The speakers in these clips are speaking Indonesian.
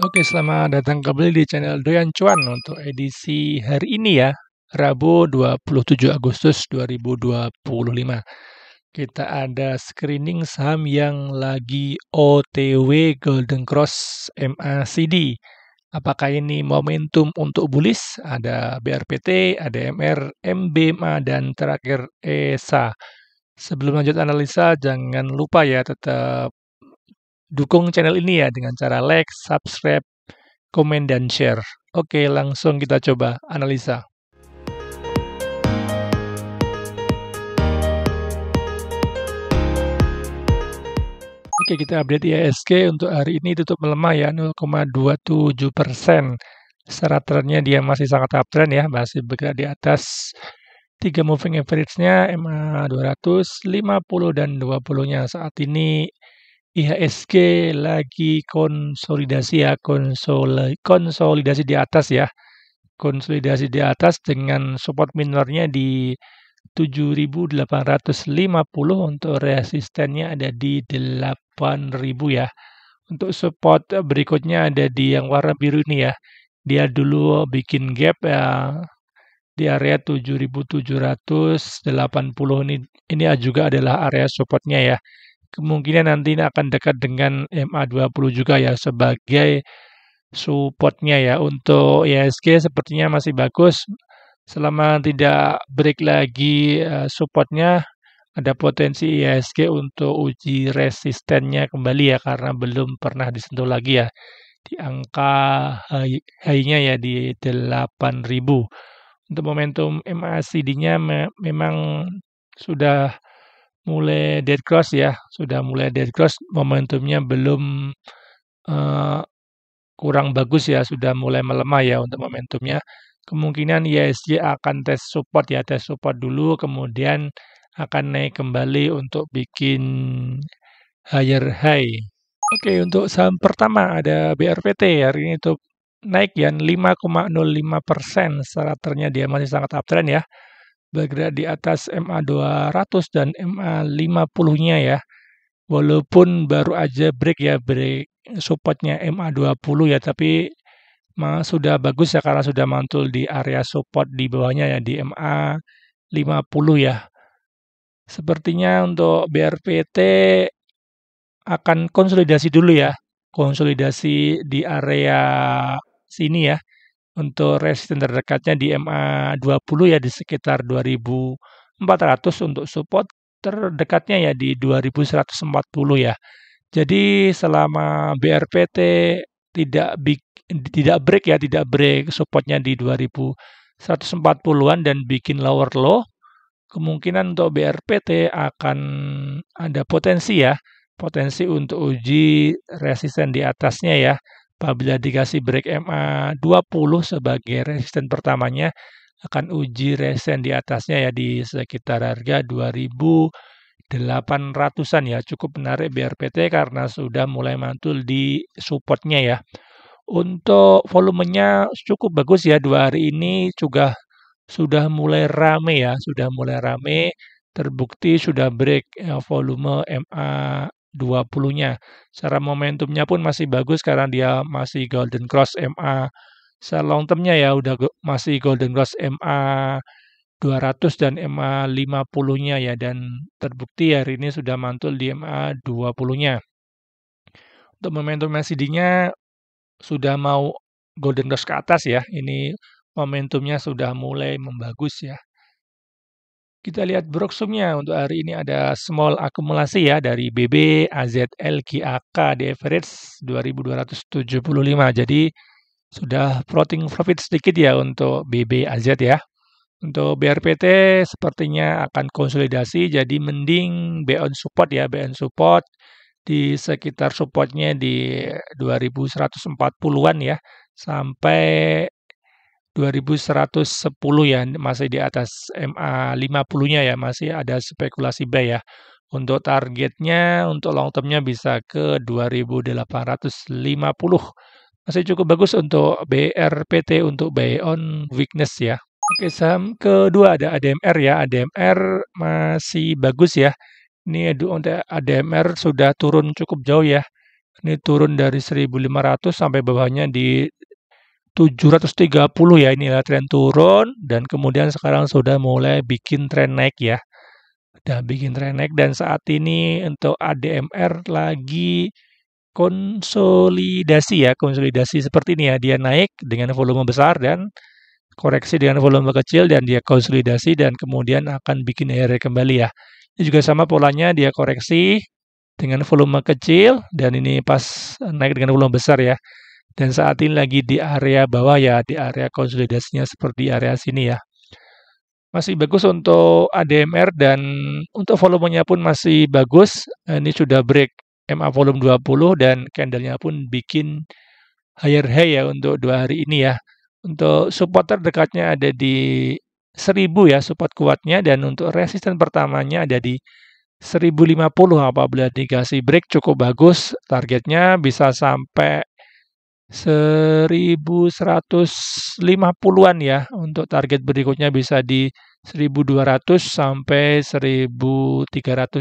Oke, selamat datang kembali di channel Doyan Cuan untuk edisi hari ini ya, Rabu 27 Agustus 2025. Kita ada screening saham yang lagi OTW Golden Cross MACD. Apakah ini momentum untuk bullish? Ada BRPT, ada MR, MBMA, dan terakhir ESA. Sebelum lanjut analisa, jangan lupa ya tetap dukung channel ini ya dengan cara like, subscribe, komen, dan share. Oke, langsung kita coba analisa. Oke, kita update IHSG untuk hari ini tutup melemah ya 0,27%. Secara trennya dia masih sangat uptrend ya, masih bergerak di atas 3 moving average-nya, MA 200, 50 dan 20-nya. Saat ini IHSG lagi konsolidasi ya, konsolidasi di atas ya. Konsolidasi di atas dengan support minornya di 7.850, untuk resistennya ada di 8.000 ya. Untuk support berikutnya ada di yang warna biru ini ya. Dia dulu bikin gap ya di area 7.780 ini. Ini juga adalah area supportnya ya. Kemungkinan nanti ini akan dekat dengan MA20 juga ya sebagai supportnya ya. Untuk IHSG sepertinya masih bagus. Selama tidak break lagi supportnya, ada potensi IHSG untuk uji resistennya kembali ya, karena belum pernah disentuh lagi ya di angka high-nya ya di 8.000. Untuk momentum MACD-nya memang sudah mulai dead cross ya, sudah mulai dead cross, momentumnya belum kurang bagus ya, sudah mulai melemah ya untuk momentumnya. Kemungkinan IHSG akan tes support ya, tes support dulu, kemudian akan naik kembali untuk bikin higher high. Oke, untuk saham pertama ada BRPT, hari ini itu naik ya 5,05%. Secara trennya dia masih sangat uptrend ya, bergerak di atas MA 200 dan MA 50-nya ya. Walaupun baru aja break ya, break supportnya MA 20 ya, tapi sudah bagus ya karena sudah mantul di area support di bawahnya ya di MA 50 ya. Sepertinya untuk BRPT akan konsolidasi dulu ya. Konsolidasi di area sini ya. Untuk resisten terdekatnya di MA 20 ya di sekitar 2.400, untuk support terdekatnya ya di 2.140 ya. Jadi selama BRPT tidak break ya, tidak break supportnya di 2.140-an dan bikin lower low, kemungkinan untuk BRPT akan ada potensi ya, potensi untuk uji resisten di atasnya ya. Apabila dikasih break MA 20 sebagai resisten pertamanya, akan uji resisten di atasnya ya di sekitar harga 2.800-an ya. Cukup menarik BRPT karena sudah mulai mantul di supportnya ya. Untuk volumenya cukup bagus ya, 2 hari ini juga sudah mulai rame ya, sudah mulai rame, terbukti sudah break volume MA 20-nya. Secara momentumnya pun masih bagus karena dia masih golden cross MA. Secara long termnya ya udah masih golden cross MA 200 dan MA 50-nya ya, dan terbukti hari ini sudah mantul di MA 20-nya. Untuk momentum MACD-nya sudah mau golden cross ke atas ya. Ini momentumnya sudah mulai membagus ya. Kita lihat broksumnya untuk hari ini ada small akumulasi ya dari BB, AZL, QAK di average 2.275. Jadi sudah floating profit sedikit ya untuk BB, AZ ya. Untuk BRPT sepertinya akan konsolidasi, jadi mending buy on support ya, buy on support di sekitar supportnya di 2.140-an ya, sampai 2.110 ya, masih di atas MA 50-nya ya, masih ada spekulasi buy ya. Untuk targetnya, untuk long termnya bisa ke 2.850. Masih cukup bagus untuk BRPT untuk buy on weakness ya. Oke, saham kedua ada ADMR ya. ADMR masih bagus ya. Ini untuk ADMR sudah turun cukup jauh ya. Ini turun dari 1.500 sampai bawahnya di 730 ya, inilah tren turun dan kemudian sekarang sudah mulai bikin tren naik ya. Udah bikin tren naik dan saat ini untuk ADMR lagi konsolidasi ya, konsolidasi seperti ini ya. Dia naik dengan volume besar dan koreksi dengan volume kecil dan dia konsolidasi dan kemudian akan bikin ARR kembali ya. Ini juga sama polanya, dia koreksi dengan volume kecil dan ini pas naik dengan volume besar ya. Dan saat ini lagi di area bawah ya, di area konsolidasinya seperti area sini ya. Masih bagus untuk ADMR dan untuk volumenya pun masih bagus. Ini sudah break MA volume 20 dan candlenya pun bikin higher high ya untuk 2 hari ini ya. Untuk support terdekatnya ada di 1000 ya, support kuatnya dan untuk resisten pertamanya ada di 1050 apabila dikasih break cukup bagus. Targetnya bisa sampai 1150-an ya. Untuk target berikutnya bisa di 1200 sampai 1300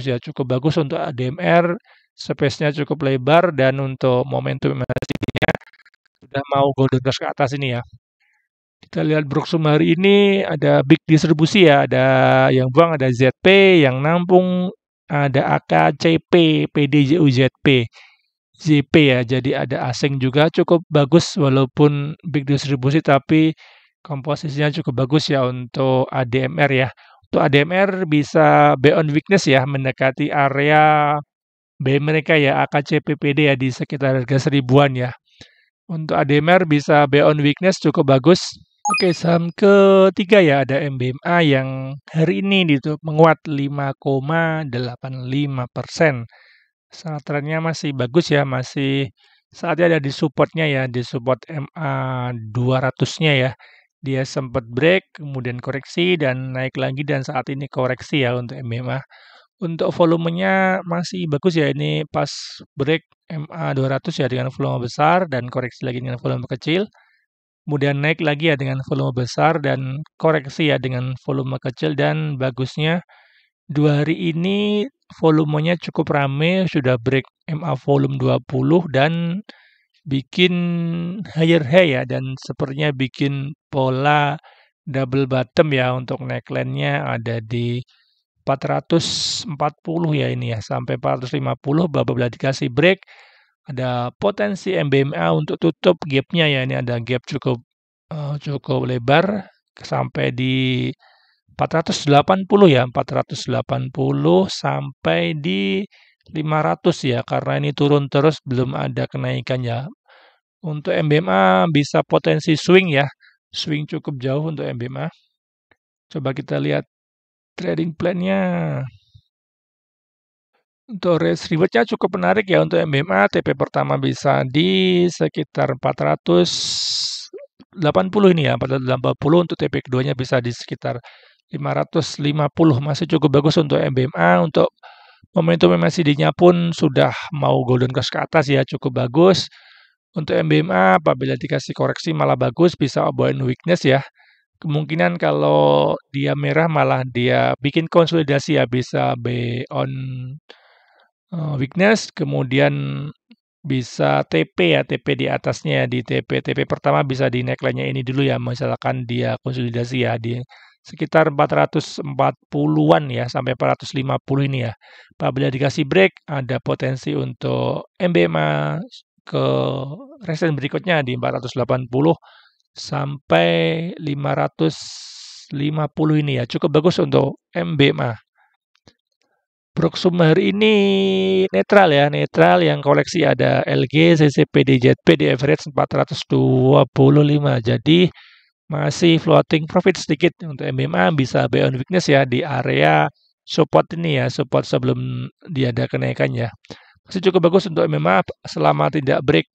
ya. Cukup bagus untuk ADMR. Space-nya cukup lebar dan untuk momentum MACD-nya sudah mau golden cross ke atas ini ya. Kita lihat Broksum hari ini ada big distribusi ya, ada yang buang, ada ZP, yang nampung, ada AKCP, PDJUZP, ZP ya, jadi ada asing juga cukup bagus walaupun big distribusi tapi komposisinya cukup bagus ya untuk ADMR ya. Untuk ADMR bisa buy on weakness ya, mendekati area buy mereka ya, AKCPPD ya di sekitar harga 1000-an ya. Untuk ADMR bisa buy on weakness cukup bagus. Oke, saham ketiga ya ada MBMA yang hari ini ditutup menguat 5,85%. Sangat trennya masih bagus ya, masih saatnya ada di supportnya ya, di support MA 200-nya ya. Dia sempat break, kemudian koreksi dan naik lagi dan saat ini koreksi ya untuk MBMA. Untuk volumenya masih bagus ya, ini pas break MA 200 ya dengan volume besar dan koreksi lagi dengan volume kecil. Kemudian naik lagi ya dengan volume besar dan koreksi ya dengan volume kecil dan bagusnya 2 hari ini volumenya cukup rame, sudah break MA volume 20 dan bikin higher high ya dan sepertinya bikin pola double bottom ya untuk neckline-nya ada di 440 ya ini ya sampai 450 apabila dikasih break ada potensi MBMA untuk tutup gap-nya ya, ini ada gap cukup cukup lebar sampai di 480 ya, 480 sampai di 500 ya, karena ini turun terus belum ada kenaikannya. Untuk MBMA bisa potensi swing ya, swing cukup jauh untuk MBMA. Coba kita lihat trading plan-nya. Untuk risk reward-nya cukup menarik ya untuk MBMA. TP pertama bisa di sekitar 480 ini ya, 480 untuk TP keduanya bisa di sekitar 550. Masih cukup bagus untuk MBMA. Untuk momentum MACD-nya pun sudah mau golden cross ke atas ya, cukup bagus. Untuk MBMA apabila dikasih koreksi malah bagus, bisa buy on weakness ya. Kemungkinan kalau dia merah malah dia bikin konsolidasi ya, bisa buy on weakness, kemudian bisa TP ya, TP di atasnya di TP pertama bisa di neckline-nya ini dulu ya, misalkan dia konsolidasi ya di sekitar 440-an ya sampai 450 ini ya. Apabila dikasih break ada potensi untuk MBMA ke resistance berikutnya di 480 sampai 550 ini ya. Cukup bagus untuk MBMA. Broksum hari ini netral ya, netral yang koleksi ada LG, CCP, DZP di average 425. Jadi masih floating profit sedikit untuk MBMA bisa buy on weakness ya di area support ini ya, support sebelum dia ada kenaikan ya. Masih cukup bagus untuk MBMA selama tidak break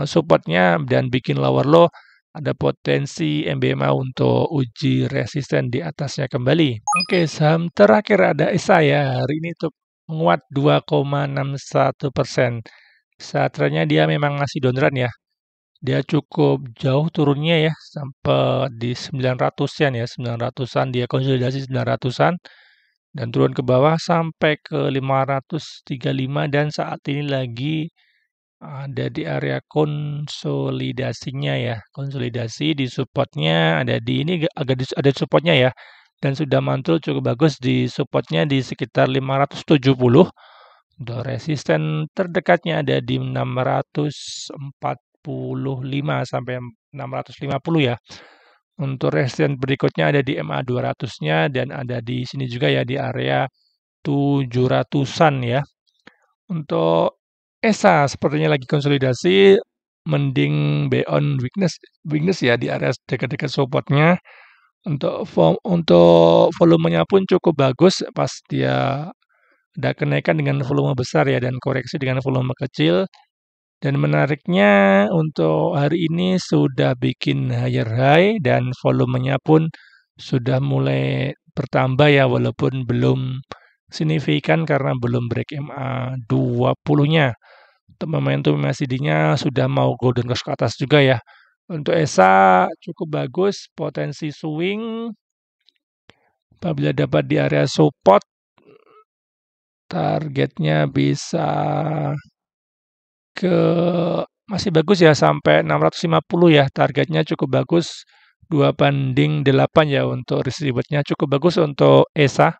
supportnya dan bikin lower low. Ada potensi MBMA untuk uji resisten di atasnya kembali. Oke, saham terakhir ada ESA ya. Hari ini tuh menguat 2,61%. Saat-trennya dia memang masih downtrend ya. Dia cukup jauh turunnya ya, sampai di 900-an ya, 900-an dia konsolidasi 900-an dan turun ke bawah sampai ke 535 dan saat ini lagi Ada di area konsolidasinya ya, konsolidasi di supportnya ada di ini ada supportnya ya, dan sudah mantul cukup bagus di supportnya di sekitar 570. Untuk resisten terdekatnya ada di 645 sampai 650 ya. Untuk resisten berikutnya ada di MA 200-nya dan ada di sini juga ya di area 700-an ya. Untuk ESA sepertinya lagi konsolidasi, mending be on weakness ya di area dekat-dekat supportnya. Untuk volumenya pun cukup bagus pas dia ada kenaikan dengan volume besar ya dan koreksi dengan volume kecil. Dan menariknya untuk hari ini sudah bikin higher high dan volumenya pun sudah mulai bertambah ya walaupun belum signifikan karena belum break MA 20-nya. Untuk momentum MACD-nya sudah mau golden cross ke atas juga ya. Untuk ESA cukup bagus, potensi swing apabila dapat di area support targetnya bisa ke masih bagus ya sampai 650 ya, targetnya cukup bagus 2/8 ya untuk risk reward-nya cukup bagus untuk ESA.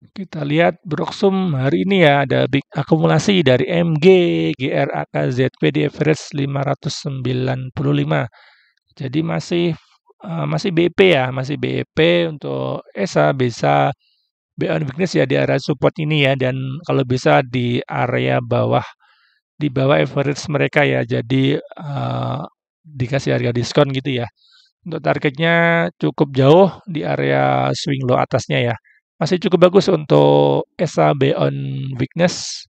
Kita lihat Broksum hari ini ya ada big akumulasi dari MG, GRAK, ZP di average 595. Jadi masih BEP ya, masih BEP untuk ESA bisa beyond weakness ya di area support ini ya dan kalau bisa di area bawah di bawah average mereka ya. Jadi dikasih harga diskon gitu ya. Untuk targetnya cukup jauh di area swing low atasnya ya. Masih cukup bagus untuk ESA on weakness.